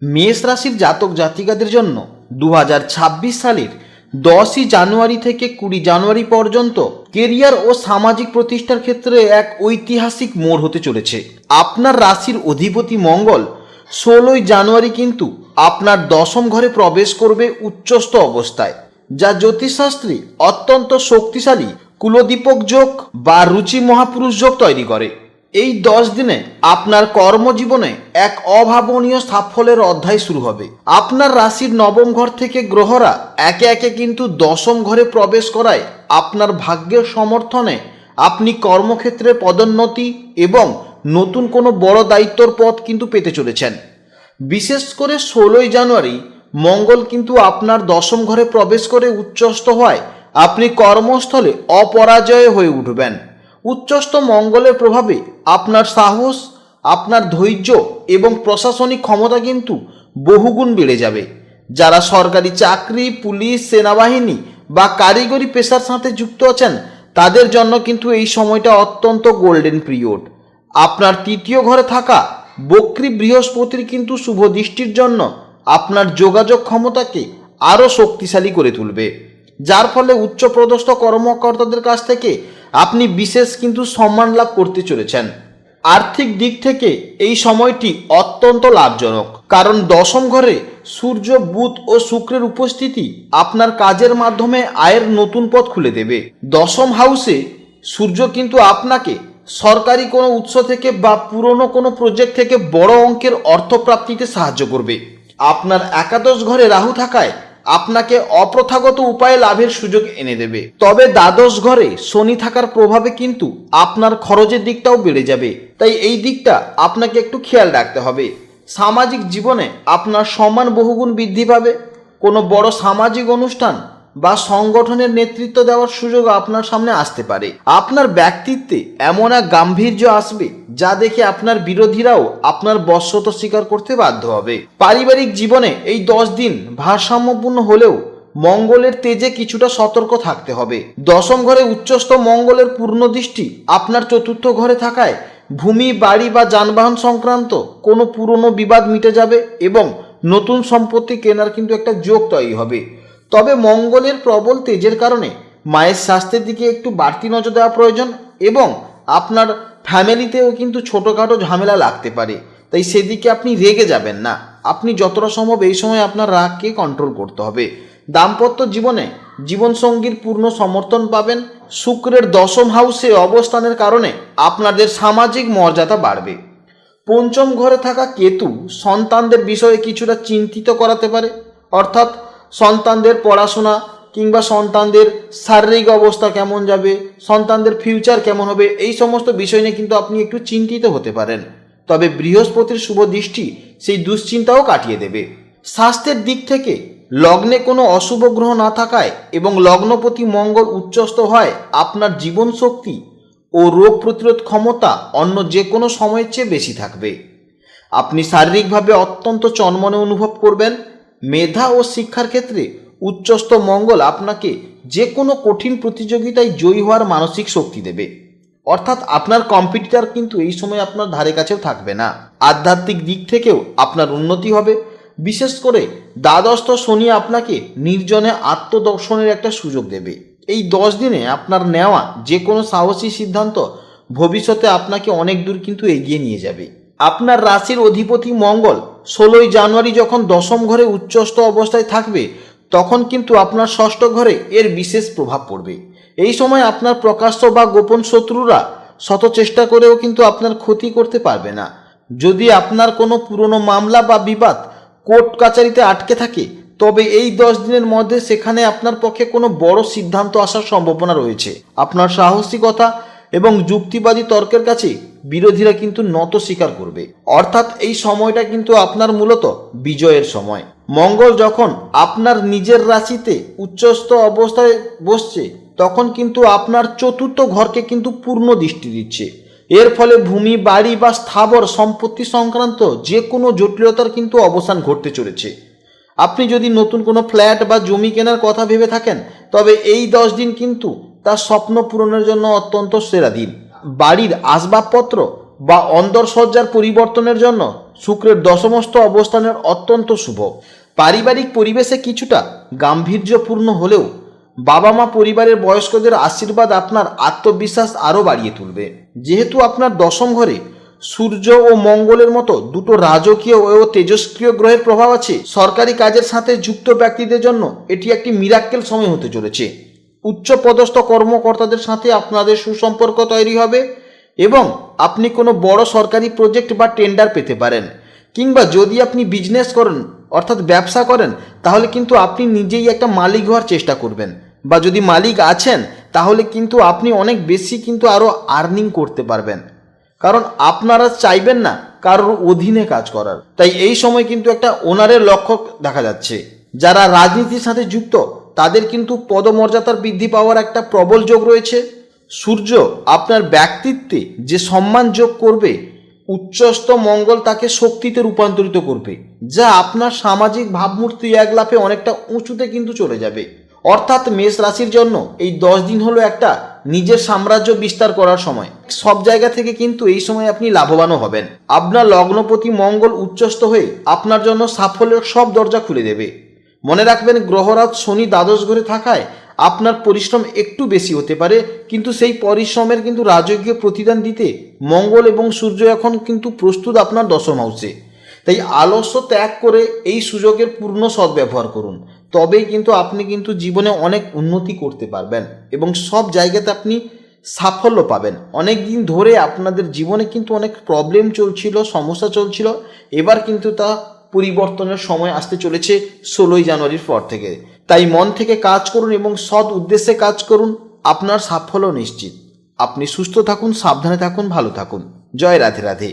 মেষ রাশির জাতক জাতিকাদের জন্য 2026 সালের 10ই জানুয়ারি থেকে 20 জানুয়ারি পর্যন্ত কেরিয়ার ও সামাজিক প্রতিষ্ঠার ক্ষেত্রে এক ঐতিহাসিক মোড় হতে চলেছে। আপনার রাশির অধিপতি মঙ্গল 16ই জানুয়ারি কিন্তু আপনার দশম ঘরে প্রবেশ করবে উচ্চস্থ অবস্থায়, যা জ্যোতিষশাস্ত্রে অত্যন্ত শক্তিশালী কুলদীপক যোগ বা রুচি মহাপুরুষ যোগ তৈরি করে। এই 10 দিনে আপনার কর্মজীবনে এক অভাবনীয় সাফল্যের অধ্যায় শুরু হবে। আপনার রাশির নবম ঘর থেকে গ্রহরা একে একে কিন্তু দশম ঘরে প্রবেশ করায় আপনার ভাগ্যের সমর্থনে আপনি কর্মক্ষেত্রে পদোন্নতি এবং নতুন কোনো বড় দায়িত্বর পথ কিন্তু পেতে চলেছেন। বিশেষ করে 16ই জানুয়ারি মঙ্গল কিন্তু আপনার দশম ঘরে প্রবেশ করে উচ্চস্থ হয় আপনি কর্মস্থলে অপরাজয় হয়ে উঠবেন। উচ্চস্থ মঙ্গলের প্রভাবে আপনার সাহস, আপনার ধৈর্য এবং প্রশাসনিক ক্ষমতা কিন্তু বহুগুণ বেড়ে যাবে। যারা সরকারি চাকরি, পুলিশ, সেনাবাহিনী বা কারিগরি পেশার সাথে যুক্ত আছেন তাদের জন্য কিন্তু এই সময়টা অত্যন্ত গোল্ডেন পিরিয়ড। আপনার তৃতীয় ঘরে থাকা বক্রী বৃহস্পতির কিন্তু শুভ দৃষ্টির জন্য আপনার যোগাযোগ ক্ষমতাকে আরও শক্তিশালী করে তুলবে, যার ফলে উচ্চপদস্থ কর্মকর্তাদের কাছ থেকে আপনি বিশেষ কিন্তু সম্মান লাভ করতে চলেছেন। আর্থিক দিক থেকে এই সময়টি অত্যন্ত লাভজনক, কারণ দশম ঘরে সূর্য, বুধ ও শুক্রের উপস্থিতি আপনার কাজের মাধ্যমে আয়ের নতুন পথ খুলে দেবে। দশম হাউসে সূর্য কিন্তু আপনাকে সরকারি কোনো উৎস থেকে বা পুরনো কোনো প্রজেক্ট থেকে বড় অঙ্কের অর্থপ্রাপ্তিতে সাহায্য করবে। আপনার একাদশ ঘরে রাহু থাকায় আপনাকে অপ্রথাগত উপায়ে লাভের সুযোগ এনে দেবে। তবে দ্বাদশ ঘরে শনি থাকার প্রভাবে কিন্তু আপনার খরচের দিকটাও বেড়ে যাবে, তাই এই দিকটা আপনাকে একটু খেয়াল রাখতে হবে। সামাজিক জীবনে আপনার সম্মান বহুগুণ বৃদ্ধি পাবে। কোনো বড় সামাজিক অনুষ্ঠান বা সংগঠনের নেতৃত্ব দেওয়ার সুযোগ আপনার সামনে আসতে পারে। আপনার ব্যক্তিত্বে এমন এক গাম্ভীর্য আসবে যা দেখে আপনার বিরোধীরাও আপনার বশ্যতা স্বীকার করতে বাধ্য হবে। পারিবারিক জীবনে এই 10 দিন ভারসাম্যপূর্ণ হলেও মঙ্গলের তেজে কিছুটা সতর্ক থাকতে হবে। দশম ঘরে উচ্চস্থ মঙ্গলের পূর্ণ দৃষ্টি আপনার চতুর্থ ঘরে থাকায় ভূমি, বাড়ি বা যানবাহন সংক্রান্ত কোনো পুরনো বিবাদ মিটে যাবে এবং নতুন সম্পত্তি কেনার কিন্তু একটা যোগ তৈরি হবে। তবে মঙ্গলের প্রবল তেজের কারণে মায়ের স্বাস্থ্যের দিকে একটু বাড়তি নজর দেওয়া প্রয়োজন এবং আপনার ফ্যামিলিতেও কিন্তু ছোটোখাটো ঝামেলা লাগতে পারে, তাই সেদিকে আপনি রেগে যাবেন না। আপনি যতটা সম্ভব এই সময় আপনার রাগকে কন্ট্রোল করতে হবে। দাম্পত্য জীবনে জীবনসঙ্গীর পূর্ণ সমর্থন পাবেন। শুক্রের দশম হাউসে অবস্থানের কারণে আপনাদের সামাজিক মর্যাদা বাড়বে। পঞ্চম ঘরে থাকা কেতু সন্তানদের বিষয়ে কিছুটা চিন্তিত করাতে পারে, অর্থাৎ সন্তানদের পড়াশোনা কিংবা সন্তানদের শারীরিক অবস্থা কেমন যাবে, সন্তানদের ফিউচার কেমন হবে, এই সমস্ত বিষয় নিয়ে কিন্তু আপনি একটু চিন্তিত হতে পারেন। তবে বৃহস্পতির শুভ দৃষ্টি সেই দুশ্চিন্তাও কাটিয়ে দেবে। স্বাস্থ্যের দিক থেকে লগ্নে কোনো অশুভ গ্রহ না থাকায় এবং লগ্নপতি মঙ্গল উচ্চস্থ হয় আপনার জীবন শক্তি ও রোগ প্রতিরোধ ক্ষমতা অন্য যে কোনো সময়ের চেয়ে বেশি থাকবে। আপনি শারীরিকভাবে অত্যন্ত চনমনে অনুভব করবেন। মেধা ও শিক্ষার ক্ষেত্রে উচ্চস্থ মঙ্গল আপনাকে যে কোনো কঠিন প্রতিযোগিতায় জয়ী হওয়ার মানসিক শক্তি দেবে, অর্থাৎ আপনার কম্পিটিটর কিন্তু এই সময় আপনার ধারে কাছেও থাকবে না। আধ্যাত্মিক দিক থেকেও আপনার উন্নতি হবে। বিশেষ করে দ্বাদস্থ শনি আপনাকে নির্জনে আত্মদর্শনের একটা সুযোগ দেবে। এই 10 দিনে আপনার নেওয়া যে কোনো সাহসী সিদ্ধান্ত ভবিষ্যতে আপনাকে অনেক দূর কিন্তু এগিয়ে নিয়ে যাবে। আপনার রাশির অধিপতি মঙ্গল 16ই জানুয়ারি যখন দশম ঘরে উচ্চস্থ অবস্থায় থাকবে তখন কিন্তু আপনার ষষ্ঠ ঘরে এর বিশেষ প্রভাব পড়বে। এই সময় আপনার প্রকাশ্য বা গোপন শত্রুরা শত চেষ্টা করেও কিন্তু আপনার ক্ষতি করতে পারবে না। যদি আপনার কোনো পুরনো মামলা বা বিবাদ কোর্ট কাচারিতে আটকে থাকে তবে এই 10 দিনের মধ্যে সেখানে আপনার পক্ষে কোনো বড় সিদ্ধান্ত আসার সম্ভাবনা রয়েছে। আপনার সাহসিকতা এবং যুক্তিবাদী তর্কের কাছে বিরোধীরা কিন্তু নত স্বীকার করবে, অর্থাৎ এই সময়টা কিন্তু আপনার মূলত বিজয়ের সময়। মঙ্গল যখন আপনার নিজের রাশিতে উচ্চস্থ অবস্থায় বসছে তখন কিন্তু আপনার চতুর্থ ঘরকে কিন্তু পূর্ণ দৃষ্টি দিচ্ছে। এর ফলে ভূমি, বাড়ি বা স্থাবর সম্পত্তি সংক্রান্ত যে কোনো জটিলতার কিন্তু অবসান ঘটতে চলেছে। আপনি যদি নতুন কোনো ফ্ল্যাট বা জমি কেনার কথা ভেবে থাকেন তবে এই 10 দিন কিন্তু তার স্বপ্ন পূরণের জন্য অত্যন্ত সেরা দিন। বাড়ির আসবাবপত্র বা অন্তঃসজ্জার পরিবর্তনের জন্য শুক্রের দশমস্থ অবস্থানের অত্যন্ত শুভ। পারিবারিক পরিবেশে কিছুটা গাম্ভীর্যপূর্ণ হলেও বাবা মা পরিবারের বয়স্কদের আশীর্বাদ আপনার আত্মবিশ্বাস আরও বাড়িয়ে তুলবে। যেহেতু আপনার দশম ঘরে সূর্য ও মঙ্গলের মতো দুটো রাজকীয় ও তেজস্ক্রিয় গ্রহের প্রভাব আছে, সরকারি কাজের সাথে যুক্ত ব্যক্তিদের জন্য এটি একটি মিরাক্কেল সময় হতে চলেছে। উচ্চপদস্থ কর্মকর্তাদের সাথে আপনাদের সুসম্পর্ক তৈরি হবে এবং আপনি কোনো বড় সরকারি প্রজেক্ট বা টেন্ডার পেতে পারেন। কিংবা যদি আপনি বিজনেস করেন অর্থাৎ ব্যবসা করেন, তাহলে কিন্তু আপনি নিজেই একটা মালিক হওয়ার চেষ্টা করবেন, বা যদি মালিক আছেন তাহলে কিন্তু আপনি অনেক বেশি কিন্তু আরও আর্নিং করতে পারবেন, কারণ আপনারা চাইবেন না কারোর অধীনে কাজ করার। তাই এই সময় কিন্তু একটা ওনারের লক্ষ্য দেখা যাচ্ছে। যারা রাজনীতির সাথে যুক্ত তাদের কিন্তু পদমর্যাদার বৃদ্ধি পাওয়ার একটা প্রবল যোগ রয়েছে। সূর্য আপনার ব্যক্তিত্বে যে সম্মান যোগ করবে, উচ্চস্থ মঙ্গল তাকে শক্তিতে রূপান্তরিত করবে, যা আপনার সামাজিক ভাবমূর্তি এক লাফে অনেকটা উঁচুতে কিন্তু চলে যাবে। অর্থাৎ মেষ রাশির জন্য এই 10 দিন হলো একটা নিজের সাম্রাজ্য বিস্তার করার সময়। সব জায়গা থেকে কিন্তু এই সময় আপনি লাভবানও হবেন। আপনার লগ্নপতি মঙ্গল উচ্চস্থ হয়ে আপনার জন্য সাফল্যের সব দরজা খুলে দেবে। মনে রাখবেন, গ্রহরাজ শনি দ্বাদশ ঘরে থাকায় আপনার পরিশ্রম একটু বেশি হতে পারে, কিন্তু সেই পরিশ্রমের কিন্তু রাজকীয় প্রতিদান দিতে মঙ্গল এবং সূর্য এখন কিন্তু প্রস্তুত আপনার দশম হাউসে। তাই আলস্য ত্যাগ করে এই সুযোগের পূর্ণ সদ্ব্যবহার করুন, তবেই কিন্তু আপনি কিন্তু জীবনে অনেক উন্নতি করতে পারবেন এবং সব জায়গাতে আপনি সাফল্য পাবেন। অনেক দিন ধরে আপনাদের জীবনে কিন্তু অনেক প্রবলেম চলছিল, সমস্যা চলছিল, এবার কিন্তু তা পরিবর্তনের সময় আসতে চলেছে 16ই জানুয়ারির পর থেকে। তাই মন থেকে কাজ করুন এবং সৎ উদ্দেশ্যে কাজ করুন, আপনার সাফল্য নিশ্চিত। আপনি সুস্থ থাকুন, সাবধানে থাকুন, ভালো থাকুন। জয় রাধে রাধে।